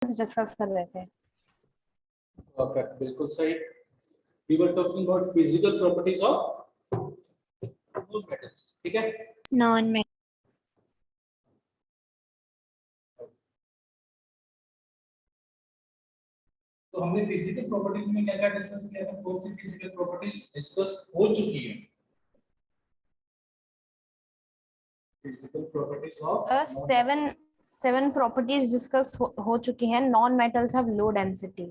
Discuss कर रहे थे। Perfect, बिल्कुल सही. We were talking about physical properties of non-metals. ठीक है? Non-metal. तो हमने फिजिकल प्रॉपर्टीज में क्या-क्या डिस्कस किया था? कौन सी फिजिकल प्रॉपर्टीज डिस्कस हो चुकी है? Physical properties of seven properties discuss हो चुकी हैं. Non metals have low density.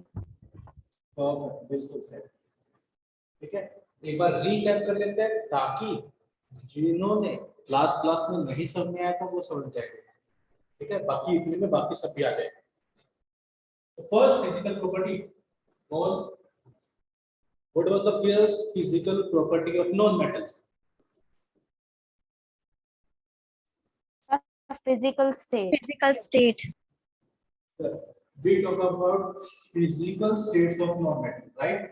Perfect, बिल्कुल सही. ठीक है, एक बार रीकैप कर लेते हैं ताकि जिन्होंने लास्ट क्लास में नहीं समझ में आया था वो समझ जाएंगे. ठीक है, बाकी इतने में बाकी सब भी आ जाएगा. The first physical property was, what was the first physical property of non-metal? Physical state. Physical state. We talk about physical states of non-metal, right?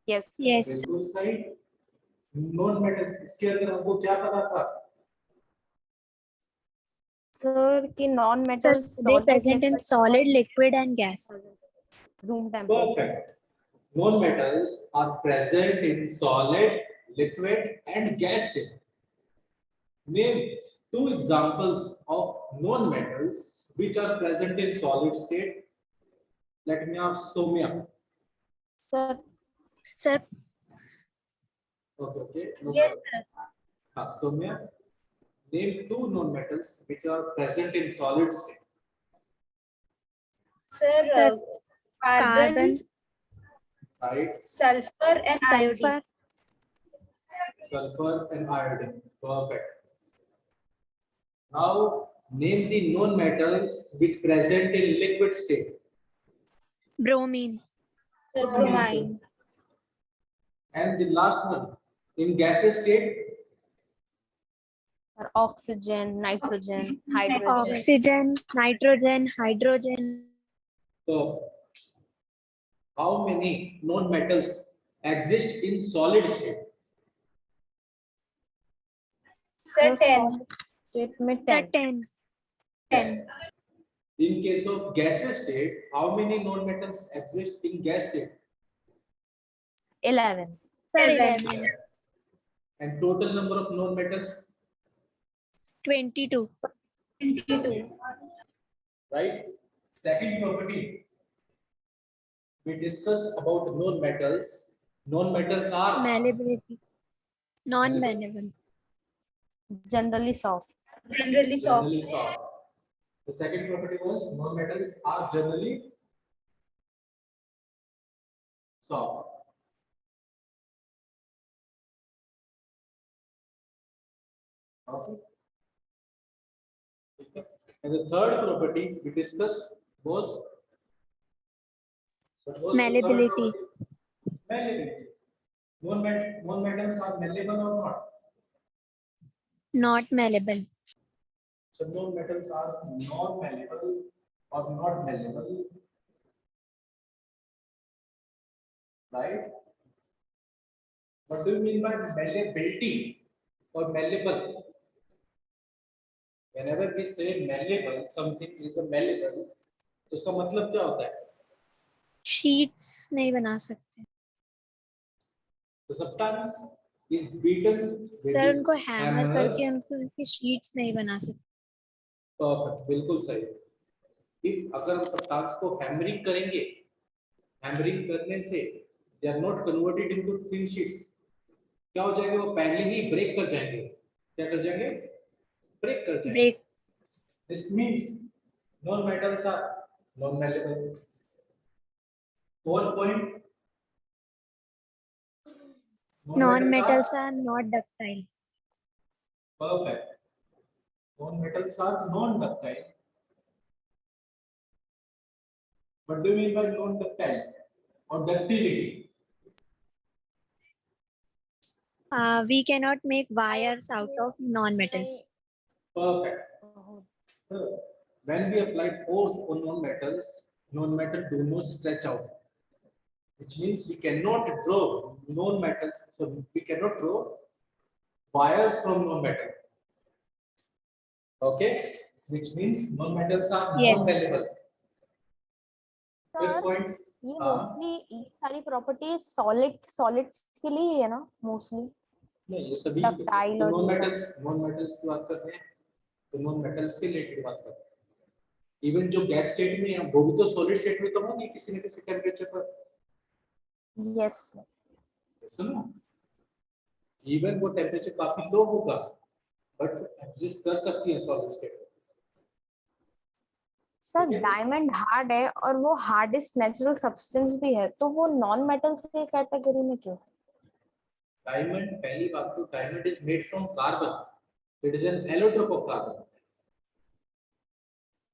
Yes. Yes. बिल्कुल सही. Non-metals इसके अंदर हमको क्या पता था? Sir, कि non Sir, metals they present in solid, liquid, and gas. room temperature. Perfect. Non-metals are present in solid, liquid, and gas state. Name two examples of non-metals which are present in solid state. Let me ask Soumya. Sir, Sir, Okay. No yes, problem. sir. Soumya, name two non-metals which are present in solid state. Sir, carbon, Right? sulfur, and sulfur. Sulfur and iodine. Perfect. Now name the non-metals which present in liquid state. Bromine. Sir, bromine. And the last one, in gaseous state. sir, oxygen, nitrogen, hydrogen. Oxygen, nitrogen, hydrogen. So, how many non-metals exist in solid state? Sir, 10. State में Sir, 10. 10. In case of gaseous state, how many non-metals exist in gas state? 11. Sir, 11. And total number of non-metals, 22. 22. right? Second property, we discuss about non-metals. Non-metals are Malleability. Non-malleable. Generally soft. Generally generally soft. The second property was non-metals are generally soft. Okay. And the third property we discussed was what was the third Malleability. property? Malleability. Non-metals are malleable or not? Not malleable. So non-metals are non-malleable or not malleable, right? What do you mean by malleability or malleable? Whenever we say malleable, something is a malleable, तो उसका मतलब क्या होता है? Sheets नहीं बना सकते. The substance is beaten with sir उनको हैमर hammers. करके उनकी शीट्स नहीं बना सकते. Perfect, बिल्कुल सही. If अगर हम substance को hammering करेंगे, hammering करने से they are not converted into thin sheets. क्या हो जाएगा? वो पहले ही ब्रेक कर जाएंगे. क्या कर जाएंगे? ब्रेक कर जाएंगे. Break. This means non-metals are non-malleable. Fourth point. Non-metals are not ductile. Perfect. Non-metals are non-ductile. What do you mean by non-ductile or ductility? We cannot make wires out of non-metals. Perfect. So, when we applied force on non-metal do not stretch out, which means we cannot draw non-metals. So we cannot draw wires from non-metal. Okay. which means non-metals are Yes. non-malleable. Fifth sir point, ये हाँ। Mostly ये सारी properties solids के लिए ही है ना mostly नहीं ये सभी Ductile और ये सब। नॉन मेटल्स की बात कर रहे हैं, तो नॉन मेटल्स के रिलेटेड बात कर रहे हैं। इवन जो गैस स्टेट में है वो भी तो सॉलिड स्टेट में तो होंगे किसी न किसी टेम्परेचर पर, यस सुनो। इवन वो टेम्परेचर काफी लो होगा बट एग्जिस्ट कर सकती है सॉलिड स्टेट में। सर ठीक है। डायमंड हार्ड है और वो हार्डेस्ट नेचुरल सब्सटेंस भी है, तो वो नॉन मेटल्स के कैटेगरी में क्यों? डायमंड, पहली बात तो diamond is made from carbon, it is an allotrope of carbon.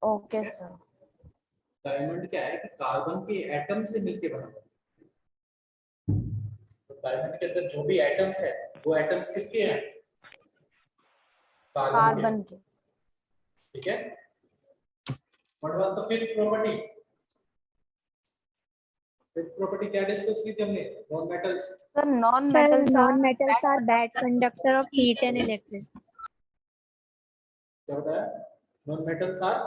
Okay sir. Diamond क्या है कि कार्बन के एटम से मिलके बना है। तो डायमंड के अंदर जो भी एटम्स है वो एटम्स किसके हैं? कार्बन के। ठीक है। What was the fifth property? Fifth property क्या डिस्कस की थी हमने? Non metals. Sir non Sir, metals non-metals are bad conductor of heat and electricity. क्या बताया? Non metals are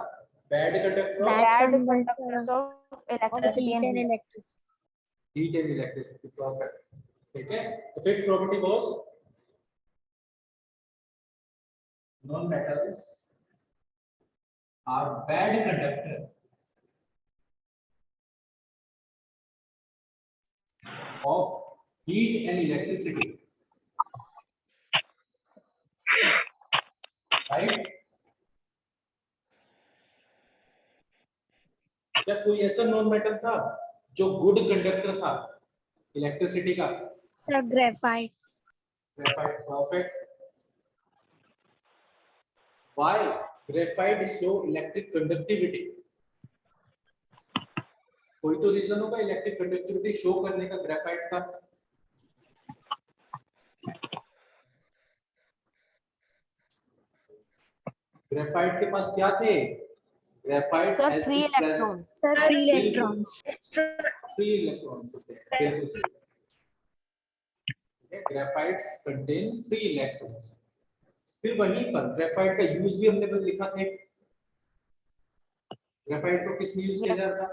bad conductor of Bad bad conductor conductors of of electricity heat and and electricity. heat and electricity. Perfect. ठीक है। तो fifth property was non metals are bad conductor of heat and electricity, right? क्या कोई ऐसा non metal था जो good conductor था electricity का? Sir, graphite. Graphite. Perfect. Why graphite show electric conductivity? कोई तो रीजन होगा इलेक्ट्रिक कंडक्टिविटी शो करने का ग्रेफाइट का। ग्रेफाइट के पास क्या थे? Graphite sir has free the electrons. Sir, free electrons. Free electrons होते हैं, बिल्कुल सही। ग्रेफाइट्स कंटेन फ्री इलेक्ट्रॉन्स। फिर वहीं पर ग्रेफाइट का यूज भी हमने पर लिखा था। ग्रेफाइट को किस में यूज किया जाता था?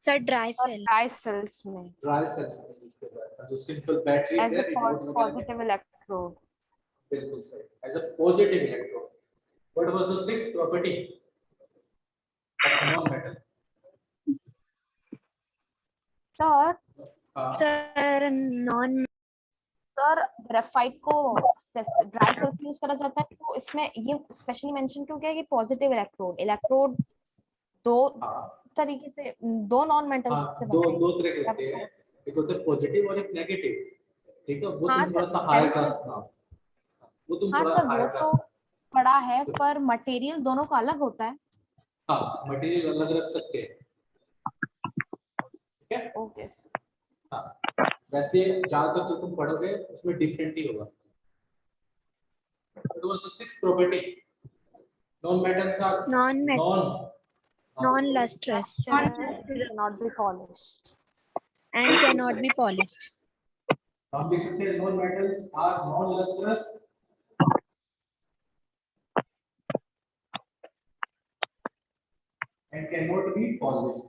Sir, dry और cell. ड्राई सेल्स में ड्राई सेल्स में यूज किया जाता था। जो सिंपल बैटरीज एज है अ रिमोट वगैरह में। Positive electrode. बिल्कुल सही, as a positive electrode. What was the sixth property of non metal? Sir Sir, non. Sir graphite को ड्राई सेल्स में यूज करा जाता है, तो इसमें ये स्पेशली मेंशन क्यों किया कि पॉजिटिव इलेक्ट्रोड इलेक्ट्रोड दो तरीके से, दो नॉन मेटल से दो बनते हैं। दो तरह के होते हैं, एक होता है पॉजिटिव और एक नेगेटिव। ठीक है, वो हाँ तुम थोड़ा सर, सा हायर सेंस में क्लास ना, वो तुम हाँ थोड़ा सर वो हायर तो क्लास। पढ़ा है, पर मटेरियल दोनों का अलग होता है। हाँ, मटेरियल अलग रख सकते हैं। ठीक है। ओके हाँ, वैसे ज्यादातर जो तुम पढ़ोगे उसमें डिफरेंट ही होगा। What was the sixth property? Non-metals are Non-lustrous cannot be polished. and cannot be polished. हम देख सकते हैं non-metals are non-lustrous and cannot be polished.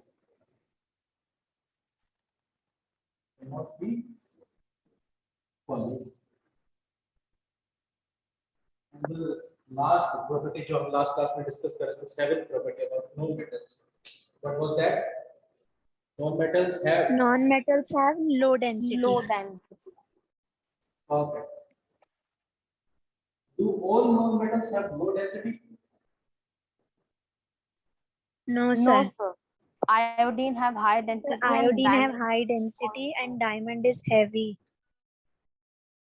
Cannot be polished. And the last property जो हम last class में discuss कर रहे थे, seventh property about non-metals. What was that? Non-metals have Non-metals have low density. Low density. perfect. Do all non-metals have low density? No, No sir. sir. Iodine have high density. and Iodine have diamond high density and diamond is heavy.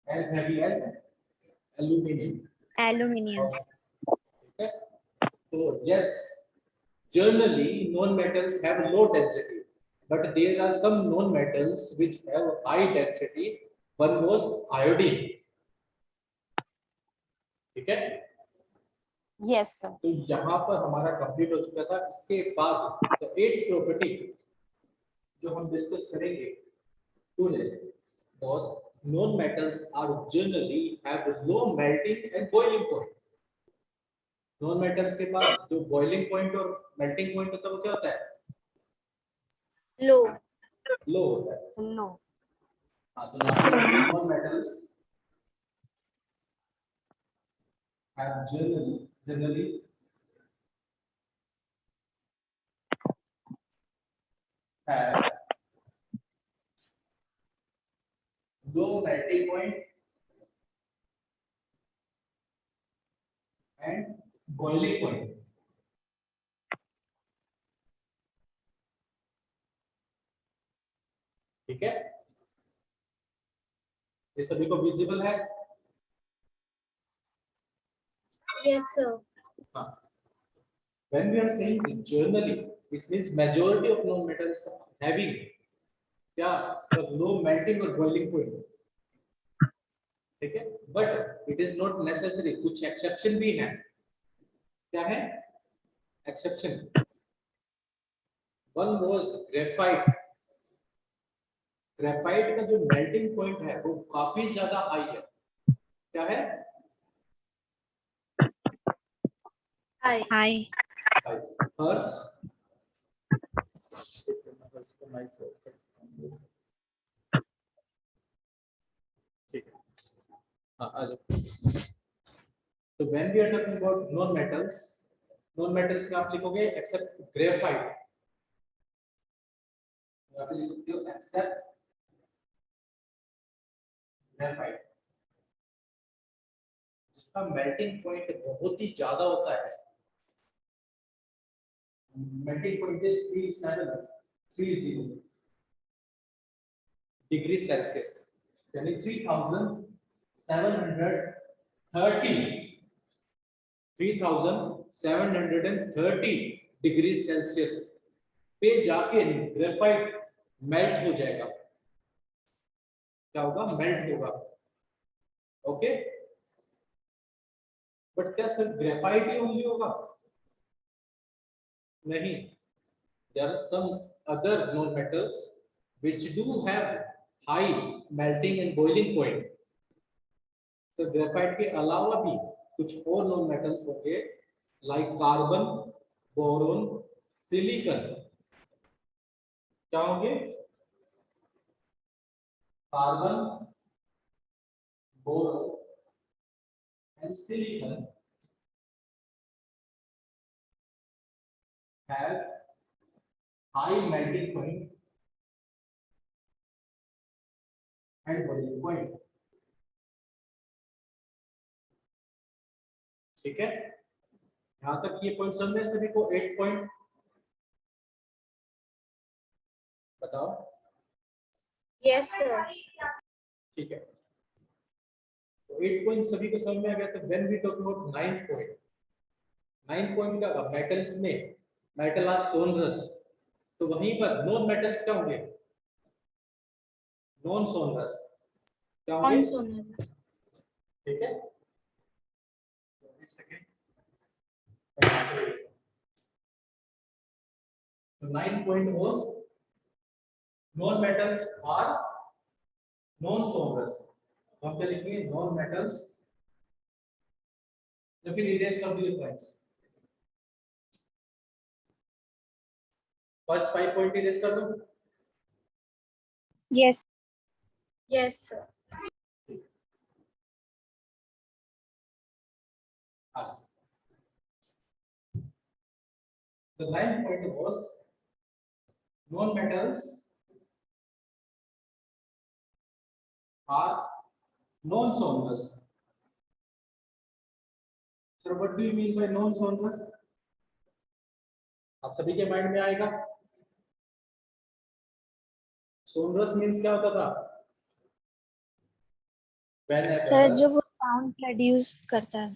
As heavy as aluminium. Aluminium. Okay. So yes, generally non-metals have low density, but there are some non-metals which have high density. One was iodine. ठीक है। Yes sir. तो यहाँ पर हमारा complete हो चुका था। इसके बाद तो एट्थ प्रॉपर्टी जो हम डिस्कस करेंगे today was non-metals are generally have low melting and boiling point. Non metals के पास जो बॉइलिंग पॉइंट और मेल्टिंग पॉइंट होता है वो क्या होता है? लो लो होता है। लो हाँ, तो non metals have generally have low melting point and boiling point. ठीक है, ये सभी को विजिबल है? यस सर हाँ. When we are saying generally, this means majority of non-metals having क्या sir low melting or boiling point. ठीक है, but it is not necessary. कुछ exception भी है. क्या है exception? One was graphite. Graphite का जो मेल्टिंग पॉइंट है वो काफी ज्यादा हाई है. क्या है? हाय Hi. हर्ष ठीक है, हाँ आ जाओ. तो when we are talking about non metals में आप लिखोगे एक्सेप्ट ग्रेफाइट. आप लिख सकते हो एक्सेप्ट ग्रेफाइट, जिसका मेल्टिंग पॉइंट बहुत ही ज्यादा होता है. Melting point is 3730 degree Celsius, यानी 3730 डिग्री सेल्सियस पे जाके ग्रेफाइट मेल्ट हो जाएगा. क्या होगा? मेल्ट होगा. ओके, बट क्या सर ग्रेफाइट ही ओनली होगा? नहीं, there are some other known metals which do have high melting and boiling point. तो ग्रेफाइट के अलावा भी कुछ और नॉन मेटल्स होंगे लाइक कार्बन, बोरोन, सिलिकॉन. क्या होंगे? Carbon, boron and silicon have high melting point and boiling point. ठीक है, यहां तक ये पॉइंट समझ में सभी को? 8 पॉइंट बताओ. यस सर ठीक है, तो 8 पॉइंट सभी को समझ में आ गया. तो when we talk about 9th point का मेटल्स में मेटल आर सोनरस, तो वहीं पर नॉन मेटल्स क्या होंगे? Non sonorous. क्या होंगे? कौन सोना ठीक है, एक सेकंड. तो 9th point was non metals are non sonorous. हम क्या लिखेंगे? नॉन मेटल्स, या फिर इरेज कर दिए पॉइंट्स. फर्स्ट 5 पॉइंट इरेज कर दो. Yes. Yes sir The 9th point was non-metals are non-sonorous. So what do you mean by non-sonorous? आप सभी के माइंड में आएगा. सोनरस मींस क्या होता था? Sir, जो वो sound produce करता है.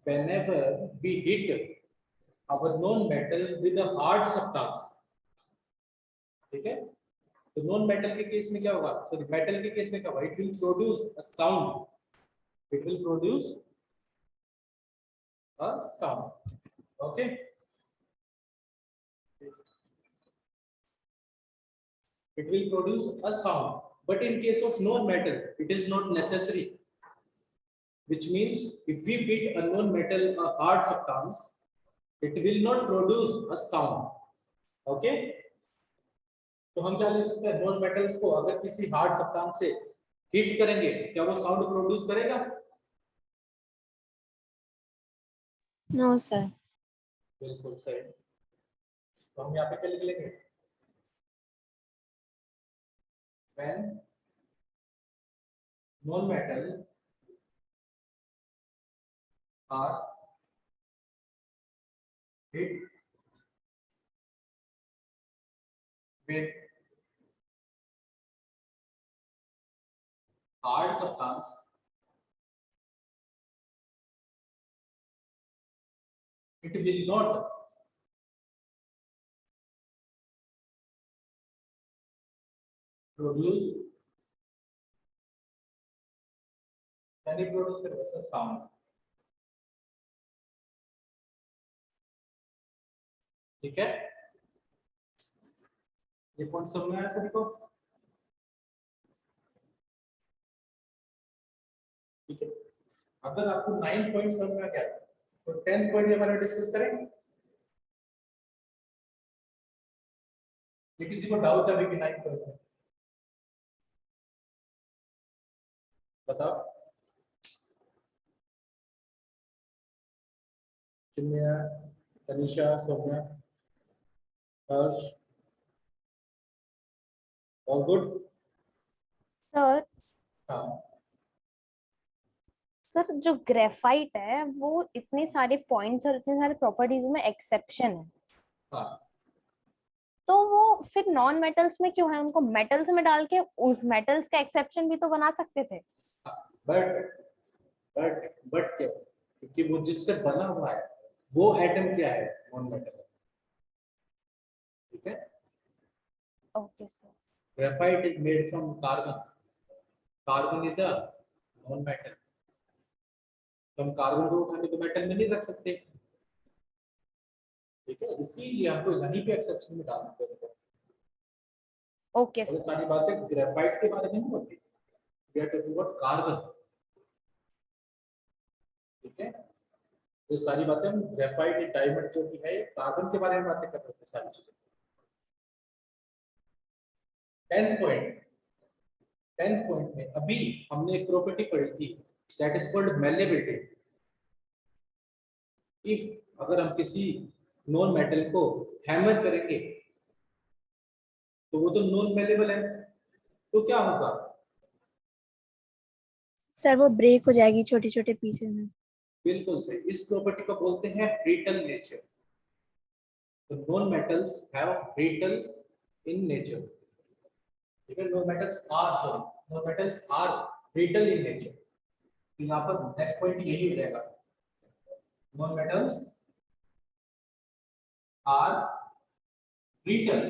whenever we hit our non-metal with a hard substance. ठीक है, तो नॉन मेटल के केस में क्या होगा? सॉरी, मेटल के केस में क्या होगा? It will produce a sound. It will produce a sound. Okay, it will produce a sound, but in case of non-metal it is not necessary. which means if we beat a known metal a hard substance, it will not produce a sound. Okay, तो हम क्या ले सकते हैं, non metals को अगर किसी hard substance से हीट करेंगे क्या वो साउंड प्रोड्यूस करेगा? No, sir. बिल्कुल सही। तो हम यहाँ पे क्या लिख लेंगे, when non metal are hit with hard substance, it will not produce any produce a sound. ठीक है, ये पॉइंट समझ में आया सभी को? ठीक है, अगर आपको 9 पॉइंट समझ में आ गया तो 10th पॉइंट के बारे में डिस्कस करेंगे। ये किसी को डाउट है अभी कि 9 पॉइंट में? बताओ। चिन्मया, तनिषा, सौम्या, हर्ष, ऑल गुड? सर हाँ सर जो ग्रेफाइट है वो इतने सारे पॉइंट्स और इतने सारे प्रॉपर्टीज में एक्सेप्शन है, हाँ, तो वो फिर नॉन मेटल्स में क्यों है? उनको मेटल्स में डाल के उस मेटल्स का एक्सेप्शन भी तो बना सकते थे। बट बट क्या, क्योंकि वो जिससे बना हुआ है वो एटम क्या है, नॉन मेटल। ठीक है, okay sir. Graphite is made from carbon, carbon is a non metal, तो हम कार्बन को उठा के तो मेटल में नहीं रख सकते। ठीक है, इसीलिए हमको यहीं पे एक्सेप्शन में डालना पड़ेगा। ओके और ये सर। सारी बातें ग्रेफाइट के बारे में नहीं होती, we are talking about carbon. ठीक है, ये सारी बातें हम ग्रेफाइट डायमंड जो भी है कार्बन के बारे में बातें कर रहे हैं सारी चीजें। 10th पॉइंट, 10th पॉइंट में अभी हमने एक प्रॉपर्टी पढ़ी थी that is called malleability. If अगर हम किसी नॉन मेटल को हैमर करेंगे तो वो तो नॉन मेलेबल है, तो क्या होगा? सर वो ब्रेक हो जाएगी छोटे छोटे पीसेस में। बिल्कुल सही, इस प्रॉपर्टी को बोलते हैं ब्रिटल नेचर। तो non metals have brittle in nature. ठीक है, non metals are brittle in nature. तो यहाँ पर नेक्स्ट पॉइंट यही हो जाएगा, non metals are brittle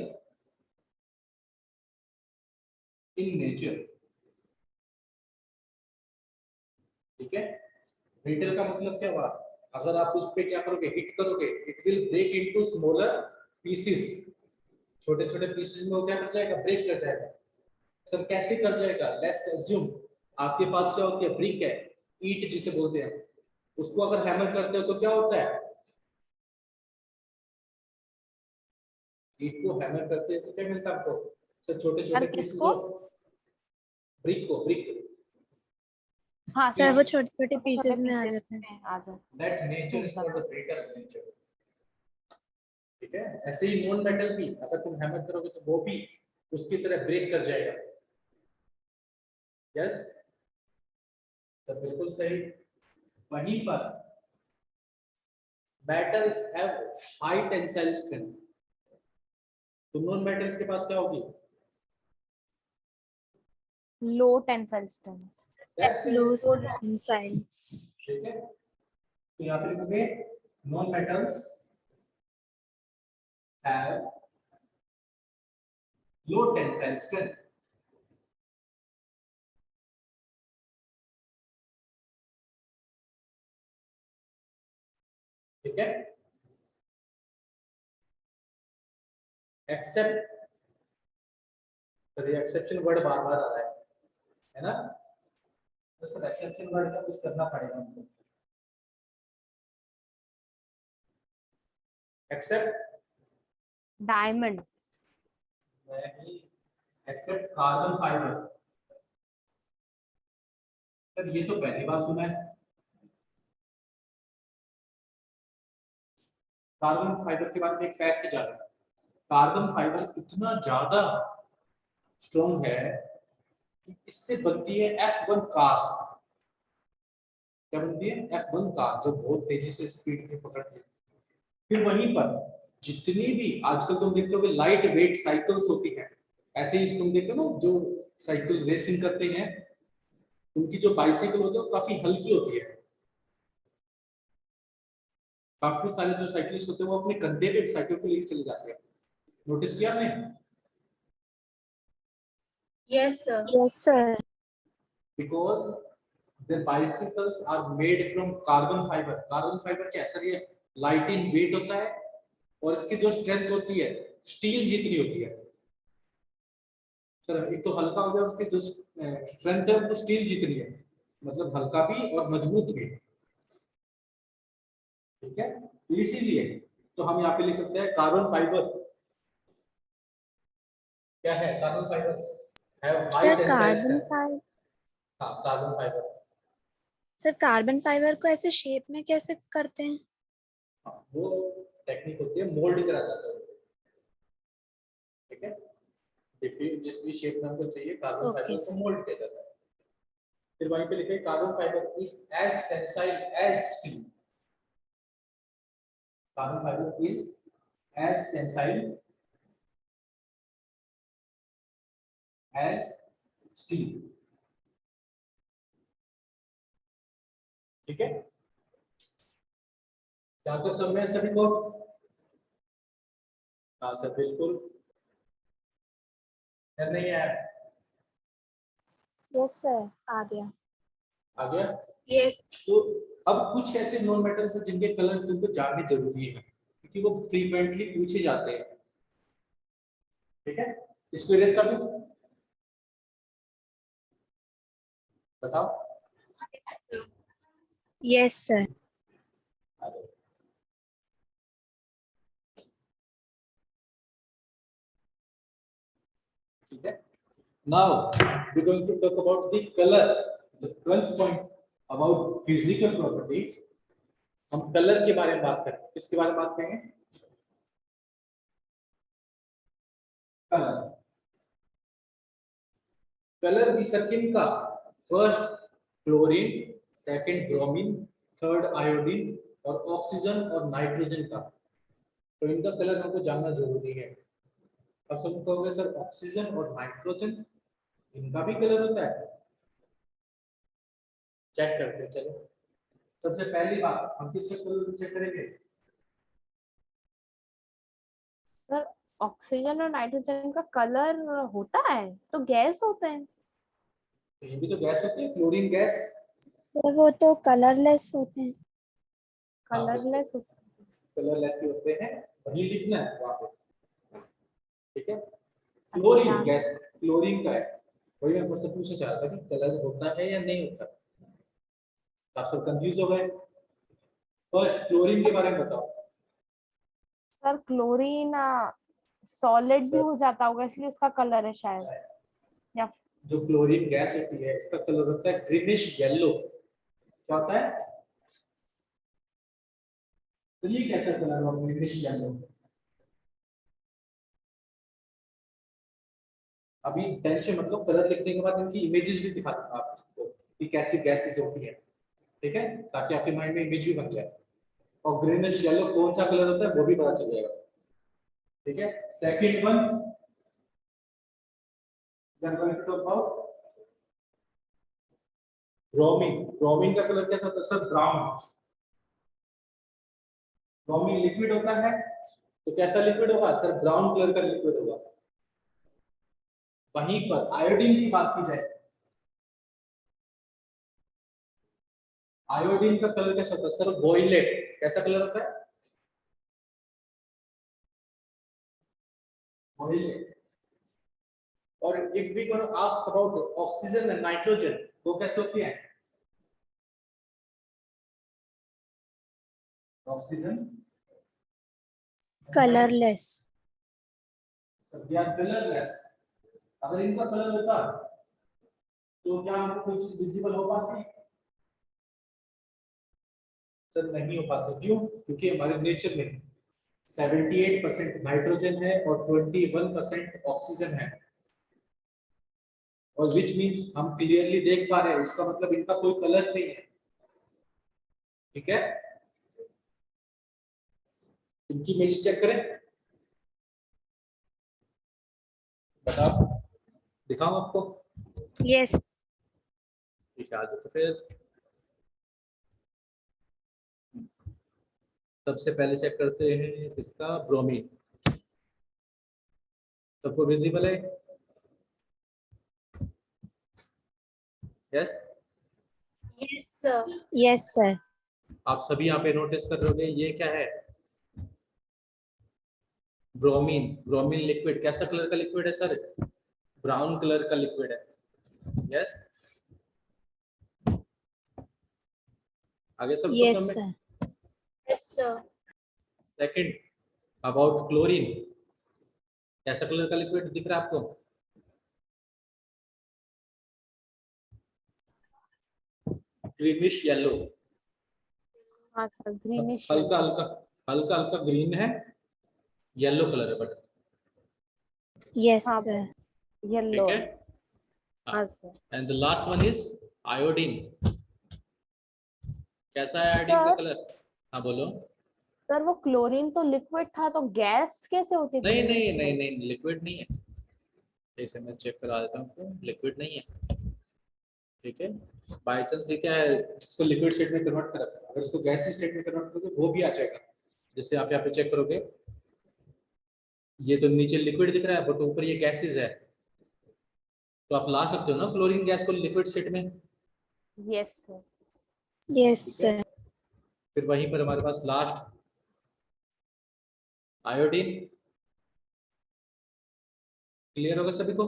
in nature. ठीक है, ब्रिटल का मतलब क्या हुआ, अगर आप उस पे क्या करोगे, हिट करोगे, it will break into smaller pieces. छोटे छोटे पीसेस में वो क्या कर जाएगा, ब्रेक कर जाएगा। सर कैसे कर जाएगा? लेट्स अज्यूम आपके पास क्या होती है, ब्रिक है, ईट जिसे बोलते हैं, उसको अगर हैमर करते हो तो क्या होता है, ईट को हैमर करते हैं तो क्या मिलता है आपको? सर छोटे छोटे पीसेस किसको? ऑफ ब्रिक को, ब्रिक। हाँ सर सर, वो छोटे छोटे छोटे पीसेस में आ pieces जाता है। में आ जाता है। That nature is called the brittle nature. ठीक है, ऐसे ही नॉन मेटल भी अगर तुम हैमर करोगे तो वो भी उसकी तरह ब्रेक कर जाएगा। यस, तो बिल्कुल सही। वहीं पर metals have high tensile strength, तो नॉन मेटल्स के पास क्या होगी? Low tensile strength. That's it. Loose insides. ठीक है, तो यहाँ पे लिखोगे non metals have low tensile strength. ठीक है, एक्सेप्ट, तो ये एक्सेप्शन वर्ड बार बार आ रहा है ना? तो सर एक्सेप्शन वर्ड का कुछ करना पड़ेगा हमको। एक्सेप्ट डायमंड, नहीं, एक्सेप्ट कार्बन फाइबर। सर ये तो पहली बार सुना है। कार्बन फाइबर के बारे में एक फैक्ट जाना। कार्बन फाइबर इतना ज्यादा स्ट्रॉन्ग है कि इससे बनती है F1 कार्स। क्या बनती है? F1 कार, जो बहुत तेजी से स्पीड में पकड़ती है। फिर वहीं पर जितनी भी आजकल तुम देखते हो लाइट वेट साइकिल्स होती है, ऐसे ही तुम देखते हो ना जो साइकिल रेसिंग करते हैं, उनकी जो बाइसाइकिल होती है वो काफी हल्की होती है। काफी सारे जो साइकिलिस्ट होते हैं वो अपने कंधे पे साइकिल को लेकर चले जाते हैं। नोटिस किया आपने? Yes, sir. Yes, sir. Because the bicycles are made from carbon fiber. Carbon fiber क्या सर? ये लाइट इन वेट होता है और इसकी जो स्ट्रेंथ होती है स्टील जितनी होती है। सर एक तो हल्का हो गया, उसकी जो स्ट्रेंथ है वो स्टील जितनी है, मतलब हल्का भी और मजबूत भी। ठीक है, तो इसीलिए तो हम यहाँ पे लिख सकते हैं कार्बन फाइबर क्या है? Carbon fibres have high sir tensile carbon strength. Fibre हाँ, carbon fibre. Sir carbon fibre को ऐसे शेप में कैसे करते हैं? हाँ, वो टेक्निक होती है, मोल्ड करा जाता है। ठीक है, जिस भी शेप में हमको चाहिए कार्बन ओके फाइबर को सर। मोल्ड किया जाता है। फिर वहीं पे लिखा है carbon fibre is as tensile as steel. Carbon fibre is as tensile as steel. ठीक है, क्या तो सब में सभी को? हाँ सर बिल्कुल, है नहीं है? यस सर, आ गया। आ गया? Yes. तो अब कुछ ऐसे नॉन मेटल्स हैं जिनके कलर तुमको जानने जरूरी है क्योंकि वो फ्रीक्वेंटली पूछे जाते हैं। ठीक है, इसको इरेज कर दूं? बताओ। Yes sir. आ जाओ। ठीक है, now we're going to talk about the color, the 12th point about physical properties। हम कलर के बारे में बात करें। किसके बारे में बात करेंगे? कलर। कलर भी सर किन का? First chlorine, second bromine, third iodine और ऑक्सीजन और नाइट्रोजन का। तो इनका कलर हमको जानना जरूरी है। अब सब कहोगे सर ऑक्सीजन और नाइट्रोजन इनका भी कलर होता है? चेक करते हैं, चलो। सबसे पहली बात हम किसका कलर चेक करेंगे? सर ऑक्सीजन और नाइट्रोजन का कलर होता है तो गैस होते हैं। तो ये भी तो गैस होती है, क्लोरीन गैस। सर वो तो कलरलेस होते हैं। कलरलेस होते हैं। कलरलेस होते हैं, वही लिखना है वहां पे। ठीक है, क्लोरीन अच्छा गैस, क्लोरीन का है। वही मैं आपसे पूछना चाह रहा था कि कलर होता है या नहीं होता। आप सब कंफ्यूज हो गए। फर्स्ट क्लोरीन के बारे में बताओ। सर क्लोरीन सॉलिड भी हो जाता होगा इसलिए उसका कलर है शायद, या जो क्लोरीन गैस होती है इसका कलर होता है ग्रीनिश येलो। क्या होता है? तो ये कैसा कलर होगा ग्रीनिश येलो? अभी टेंशन मतलब कलर लिखने के बाद इनकी इमेजेस भी दिखा दूंगा आपको कि कैसी गैसेस होती है। ठीक है, ताकि आपके माइंड में इमेज भी बन जाए। और ग्रीनिश येलो कौन सा कलर होता है वो भी पता चल जाएगा। ठीक है, सेकंड वन ब्रोमीन। ब्रोमीन का कलर कैसा होता है सर? ब्राउन। ब्रोमीन लिक्विड होता है, तो कैसा लिक्विड होगा सर? ब्राउन कलर का लिक्विड होगा। वहीं पर आयोडीन की बात की जाए, आयोडीन का कलर कैसा होता है सर? वॉयलेट। कैसा कलर होता है? वॉयलेट। और if we gonna ask about oxygen and nitrogen, वो कैसे होती है? Oxygen colorless, they are colourless. अगर इनका कलर होता तो क्या हमको कोई चीज विजिबल हो पाती? सर नहीं हो पाती। क्यों? क्योंकि हमारे नेचर में 78% नाइट्रोजन है और 21% ऑक्सीजन है, और विच मींस हम क्लियरली देख पा रहे हैं, इसका मतलब इनका कोई कलर नहीं है। ठीक है, इनकी इमेज चेक करें, बताओ, दिखाऊं आपको? yes, ठीक है, आ जाओ। तो फिर सबसे पहले चेक करते हैं इसका ब्रोमीन। सबको विजिबल है? Yes. Yes, sir. yes sir, आप सभी यहाँ पे नोटिस कर रहे होंगे, ये क्या है? ब्रोमीन। ब्रोमीन लिक्विड कैसा कलर का लिक्विड है सर? ब्राउन कलर का लिक्विड है। यस। आगे सब कुछ yes समझ में? sir, Yes, sir. Second, about chlorine, कैसा कलर का लिक्विड दिख रहा है आपको? ग्रीनिश येलो, हाँ सर, ग्रीनिश हल्का हल्का हल्का हल्का ग्रीन है, येलो कलर है बट। yes हाँ sir, येलो ठीक है। है। हाँ sir. And the last one is iodine. कैसा है आयोडीन का सर कलर? हाँ बोलो। सर वो क्लोरीन तो लिक्विड था, तो गैस कैसे होती नहीं नहीं ग्रीनिश? नहीं नहीं, लिक्विड नहीं है। जैसे मैं चेक करा देता हूँ, लिक्विड नहीं है। ठीक है, बाय चांस ये क्या है, इसको लिक्विड स्टेट में कन्वर्ट करा, अगर इसको गैसीय स्टेट में कन्वर्ट करोगे वो भी आ जाएगा। जैसे आप यहाँ पे चेक करोगे, ये तो नीचे लिक्विड दिख रहा है बट ऊपर ये गैसेज है, तो आप ला सकते हो ना क्लोरीन गैस को लिक्विड स्टेट में। Yes sir. yes ठीक है, sir, फिर वहीं पर हमारे पास लास्ट आयोडीन। क्लियर होगा सभी को?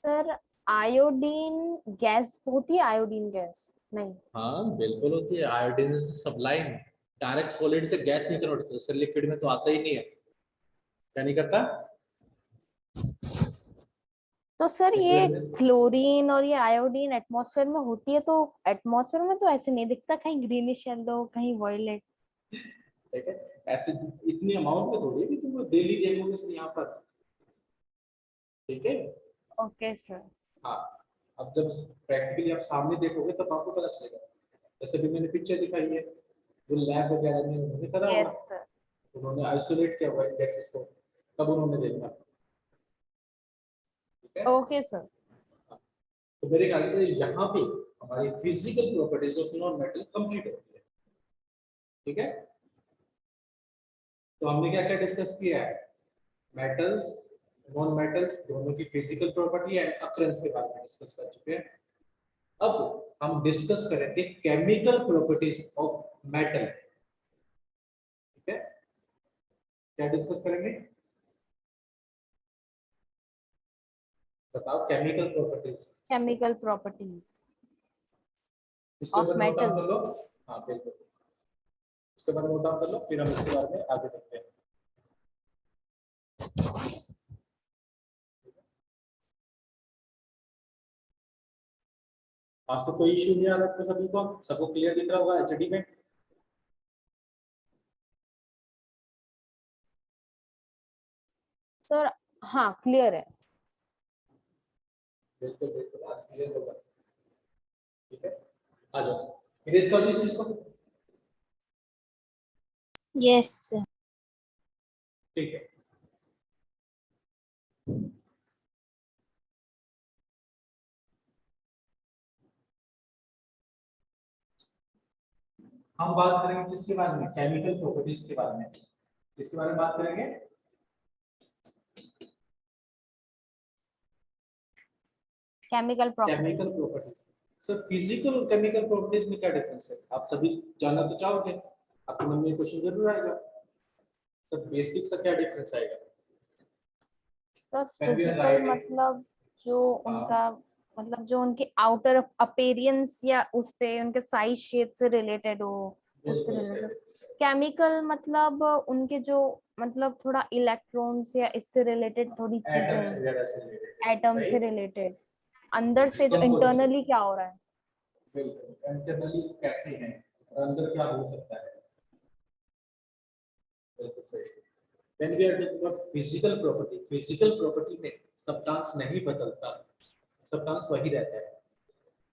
सर आयोडीन गैस होती है? आयोडीन गैस नहीं? हाँ बिल्कुल होती है। Iodine is sublime, direct solid से गैस में कन्वर्ट करता है सर, लिक्विड में तो आता ही नहीं है। क्या नहीं करता? तो सर ये लिक्विड में। क्लोरीन और ये आयोडीन एटमॉस्फेयर में होती है, तो एटमॉस्फेयर में तो ऐसे नहीं दिखता, कहीं ग्रीनिश येलो कहीं वॉयलेट। ठीक है, ऐसे इतनी अमाउंट में थोड़ी भी तुम डेली देखोगे सर यहाँ पर। ठीक है। Okay sir. हाँ, अब जब प्रैक्टिकली आप सामने देखोगे तब आपको पता चलेगा। जैसे भी मैंने पिक्चर दिखाई है, जो लैब वगैरह में उन्होंने करा होगा, यस सर। उन्होंने आइसोलेट किया हुआ गैसेस को, तब उन्होंने देखा। ठीक है। Okay sir. तो मेरे ख्याल से यहाँ पे हमारी physical properties of non metal complete होती है। ठीक है, तो हमने क्या क्या डिस्कस किया है? मेटल्स, नॉन मेटल्स दोनों की फिजिकल प्रॉपर्टी एंड अकरेंस के बारे में डिस्कस कर चुके हैं। अब हम डिस्कस करेंगे केमिकल प्रॉपर्टीज ऑफ मेटल। ठीक है, क्या डिस्कस करेंगे? बताओ, केमिकल प्रॉपर्टीज। केमिकल प्रॉपर्टीज इसके ऑफ ऊपर नोट डाउन कर लो। मेटल्स। हाँ बिल्कुल, इसके ऊपर नोट डाउन कर लो, फिर हम इसके बारे में आगे देखते हैं। आपको कोई इश्यू नहीं आ रहा? आपको सभी को सबको क्लियर दिख रहा होगा एचडी में? सर हाँ क्लियर है। बिल्कुल बिल्कुल, आज क्लियर होगा। ठीक है, आ जाओ, इरेज कर दो इस चीज को। yes sir, ठीक है, हम बात करेंगे किसके बारे में? केमिकल प्रॉपर्टीज के बारे में। किसके बारे में बात करेंगे? Chemical chemical properties. Properties. Sir physical और केमिकल प्रॉपर्टीज में क्या डिफरेंस है? आप सभी जानना तो चाहोगे, आपके मन में क्वेश्चन जरूर आएगा। तो बेसिक सा क्या डिफरेंस आएगा? Sir Can we physical write it? मतलब जो हाँ। उनका मतलब जो उनके आउटर अपीयरेंस या उस पे उनके साइज शेप से रिलेटेड हो, उससे बिल्कुल रिलेटेड। सही। केमिकल मतलब उनके जो मतलब थोड़ा इलेक्ट्रॉन्स या इससे रिलेटेड थोड़ी चीजें एटम्स हैं, वगैरह से रिलेटेड, एटम सही। से रिलेटेड, अंदर से जो कंपोजिशन, इंटरनली क्या हो रहा है। बिल्कुल इंटरनली कैसे हैं और अंदर क्या हो सकता है, बिल्कुल सही। When we are talking about physical property में सब्सटेंस नहीं बदलता, सब्सटेंस वही रहता है,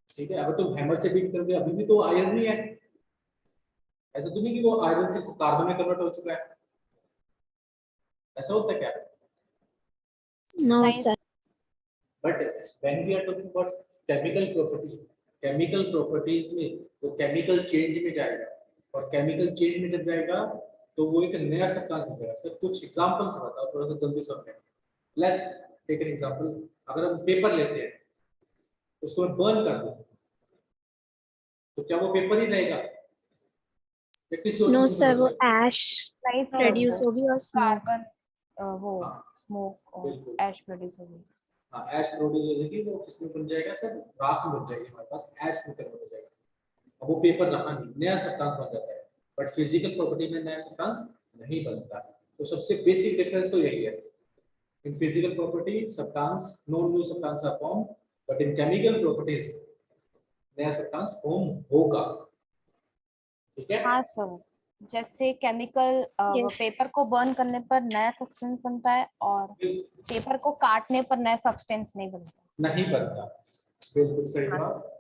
ठीक है। अगर तुम हैमर से बीट करोगे अभी भी तो आयरन ही है, ऐसा तो नहीं कि वो आयरन से कार्बन में कन्वर्ट हो चुका है, ऐसा होता है क्या? No, नहीं sir. But when we are talking about chemical properties में वो केमिकल चेंज में जाएगा, और केमिकल चेंज में जब जाएगा तो वो एक नया सब्सटेंस बन जाएगा। सर कुछ एग्जांपल्स बताओ, थोड़ा सा जल्दी समझें। Let's take an example. अगर हम पेपर लेते हैं, उसको मैं बर्न कर दूं, तो क्या वो पेपर ही रहेगा या किसी और No, चीज में sir. बदल वो जाएगा? ash नहीं produce सर, होगी और smoke. कार्बन वो हाँ, स्मोक और बिल्कुल। एश प्रोड्यूस होगी। हाँ, ऐश प्रोड्यूस हो जाएगी, वो किसमें बन जाएगा सर? राख में बन जाएगी, हमारे पास ऐश में कन्वर्ट हो जाएगा। अब वो पेपर रहा नहीं, नया सब्सटेंस बन जाता है। बट फिजिकल प्रॉपर्टी में नया सब्सटेंस नहीं बनता। तो सबसे बेसिक डिफरेंस तो यही है। In physical property substance, no new substance are form, but in chemical properties नया सब्सटेंस फॉर्म होगा, ठीक है। हाँ सर, जैसे केमिकल Yes. पेपर को बर्न करने पर नया सब्सटेंस बनता है और पेपर को काटने पर नया सब्सटेंस नहीं बनता। नहीं बनता, बिल्कुल सही हाँ बात। सर।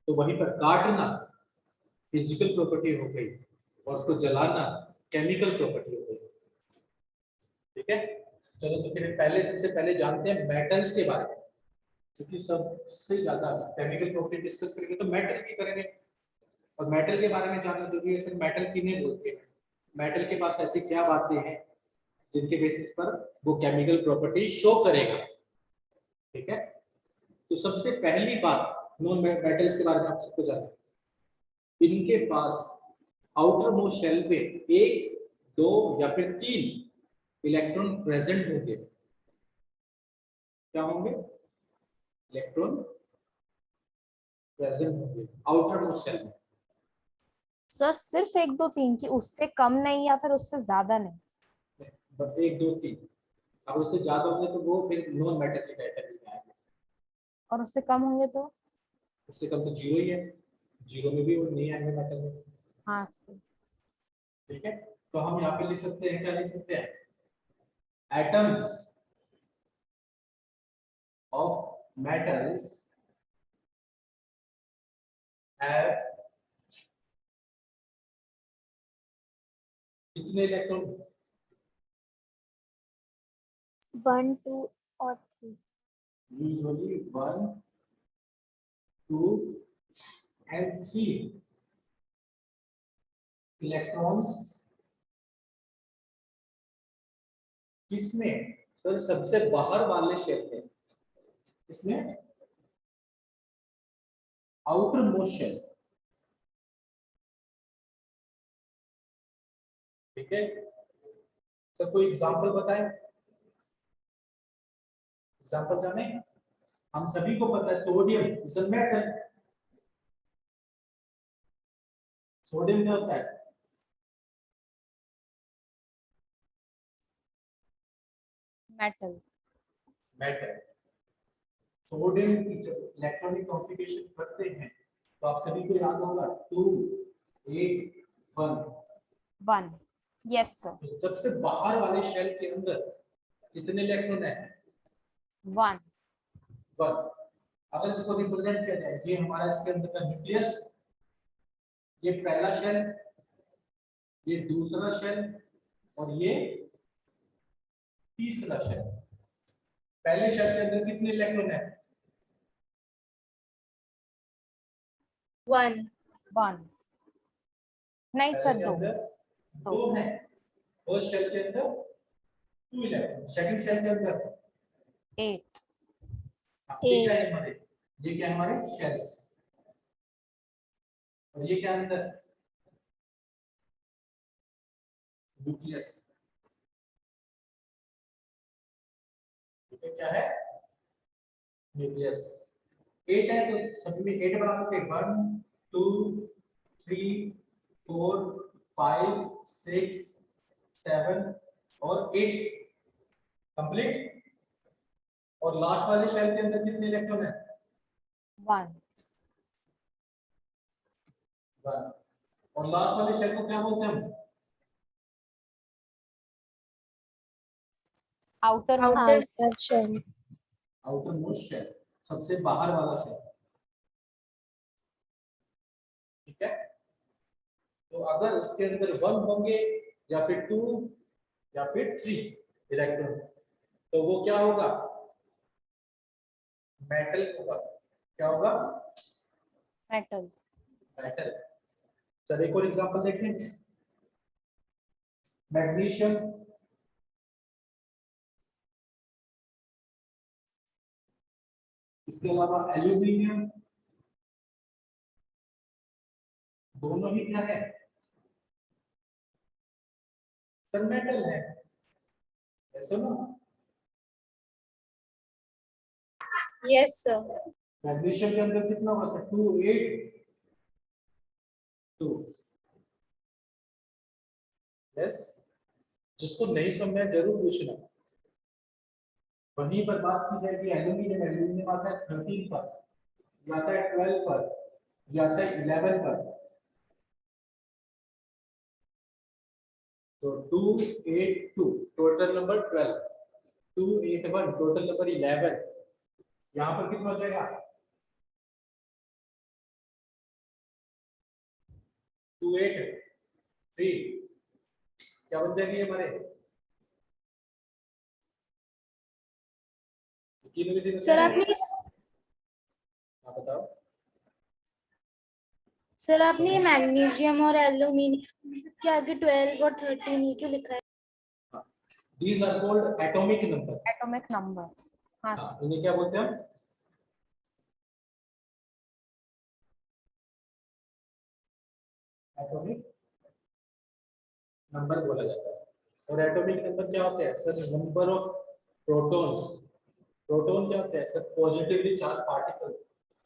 तो वहीं पर काटना फिजिकल प्रॉपर्टी हो गई, और उसको जलाना केमिकल प्रॉपर्टी हो गई, ठीक है। चलो तो फिर पहले सबसे पहले जानते हैं मेटल्स के बारे में, क्योंकि सबसे ज्यादा केमिकल प्रॉपर्टी डिस्कस करेंगे तो मेटल की करेंगे, और मेटल के बारे में जानना जरूरी है। सर मेटल किन्हें बोलते हैं, मेटल के पास ऐसी क्या बातें हैं जिनके बेसिस पर वो केमिकल प्रॉपर्टी शो करेगा, ठीक है। तो सबसे पहली बात नॉन मेटल्स के बारे में आप सबको जानना है, इनके पास आउटर मोस्ट शेल पे 1, 2 या फिर 3 इलेक्ट्रॉन प्रेजेंट होंगे। क्या होंगे? इलेक्ट्रॉन प्रेजेंट होंगे आउटर मोस्ट शेल में। सर सिर्फ 1 2 3 की, उससे कम नहीं या फिर उससे ज्यादा नहीं? बट 1 2 3, अब उससे ज्यादा होंगे तो वो फिर नॉन मेटल की कैटेगरी में आएंगे। और उससे कम होंगे तो? उससे कम तो जीरो ही है, जीरो में भी वो नहीं आएंगे मेटल में, हाँ सर। ठीक है। तो हम यहाँ पे लिख सकते हैं, क्या लिख सकते हैं? एटम्स ऑफ मेटल्स हैव कितने इलेक्ट्रॉन? 1, 2 और 3. Usually 1, 2 and 3 electrons. किसमें? सर सबसे बाहर वाले शेल में, इसमें आउटर मोस्ट शेल, ठीक है। सर कोई एग्जांपल बताएं, एग्जांपल जाने। हम सभी को पता है sodium is a metal. Sodium क्या होता है? मेटल। मेटल। सोडियम की जब इलेक्ट्रॉनिक कॉन्फ़िगरेशन करते हैं तो आप सभी को याद होगा 2 8 1। 1। Yes sir. तो सबसे बाहर वाले शेल के अंदर कितने इलेक्ट्रॉन है? 1। 1। अगर इसको रिप्रेजेंट किया जाए, ये हमारा इसके अंदर का न्यूक्लियस, ये पहला शेल, ये दूसरा शेल, और ये तीसरा शेल। पहले शेल के अंदर कितने इलेक्ट्रॉन है? 1. 1 नहीं पहले सर, के 2। अंदर 2 2। है। फर्स्ट शेल के अंदर 2 इलेक्ट्रॉन, सेकंड शेल के अंदर 8। ये क्या 8. है हमारे, ये क्या है हमारे शेल्स, और ये क्या अंदर? न्यूक्लियस, ठीक है। क्या है? न्यूक्लियस। 8 है तो सभी में 8 बना दोगे 1 2 3 4 5 6 7 और 8 कंप्लीट। और लास्ट वाले शेल के अंदर कितने इलेक्ट्रॉन है? 1 1। और लास्ट वाले शेल को क्या बोलते हैं हम? Outer Outer shell. Outermost shell, सबसे बाहर वाला शेल। ठीक है, तो अगर उसके अंदर 1 होंगे या फिर 2 या फिर 3 इलेक्ट्रॉन, तो वो क्या होगा? मेटल होगा। क्या होगा? मेटल। मेटल। सर एक और एग्जांपल देखें, मैग्नीशियम, इसके अलावा एल्यूमिनियम, दोनों ही क्या है? सर मेटल है, सुनो। Yes, sir. मैग्नीशियम के अंदर कितना होगा सर? 2 8 2। यस, जिसको नहीं समझ में जरूर पूछना। वहीं पर बात की जाएगी एल्यूमिनियम। एल्यूमिनियम आता है 13 पर, या आता है 12 पर, या आता है 11 पर। तो 2 8 2 टोटल नंबर 12, 2 8 1 टोटल नंबर 11। यहाँ पर कितना हो जाएगा? 2 8 3 क्या बन जाएंगे हमारे? तीनों के तीनों सर क्या है? आपने आप बताओ। सर आपने मैग्नीशियम और एल्यूमिनियम सबके आगे 12 और 13 ये क्यों लिखा है? These are called atomic number। Atomic number. हाँ हाँ, इन्हें क्या बोलते हैं हम? एटॉमिक नंबर बोला जाता है। और एटॉमिक नंबर क्या होते हैं sir? Number of protons. Proton क्या होते हैं सर? Positively charge particle.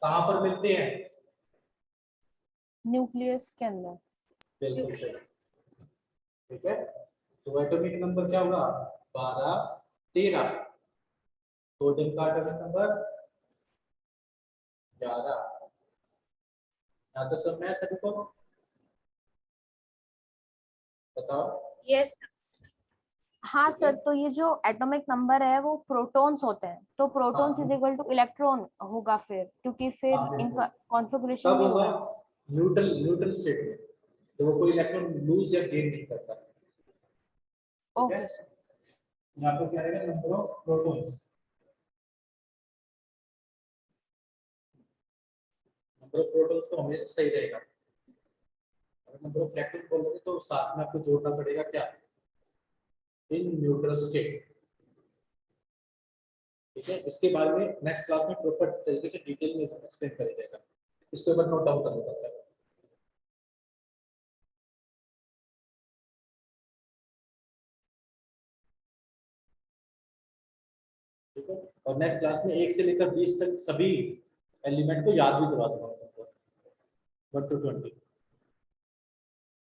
कहाँ पर मिलते हैं? न्यूक्लियस के अंदर। बिल्कुल सही। ठीक है, तो एटॉमिक नंबर क्या होगा? 12 13। सोडियम का एटॉमिक नंबर 11। यहाँ तो सब मैं सभी को बताओ। यस हाँ ठीक है। सर, तो ये जो एटॉमिक नंबर है वो प्रोटॉन्स होते हैं, तो प्रोटॉन्स हाँ, इज इक्वल टू इलेक्ट्रॉन होगा फिर, क्योंकि फिर हाँ, बिल्कुल। इनका कॉन्फ़िगरेशन कब भी होगा? होगा। न्यूट्रल न्यूट्रल स्टेट में, तो वो कोई इलेक्ट्रॉन लूज या गेन नहीं करता। ठीक है, ओके सर। यहाँ पर क्या रहेगा? Number of protons. Number of protons तो हमेशा सही रहेगा। अगर नंबर ऑफ इलेक्ट्रॉन बोलोगे तो साथ में आपको जोड़ना पड़ेगा क्या? In neutral state. ठीक है, इसके बारे में नेक्स्ट क्लास में प्रॉपर तरीके से डिटेल में एक्सप्लेन करा जाएगा। इसके ऊपर नोट डाउन करना पड़ता है। ठीक है, और नेक्स्ट क्लास में 1 से लेकर 20 तक सभी एलिमेंट को याद भी करवा दूंगा 1 to 20।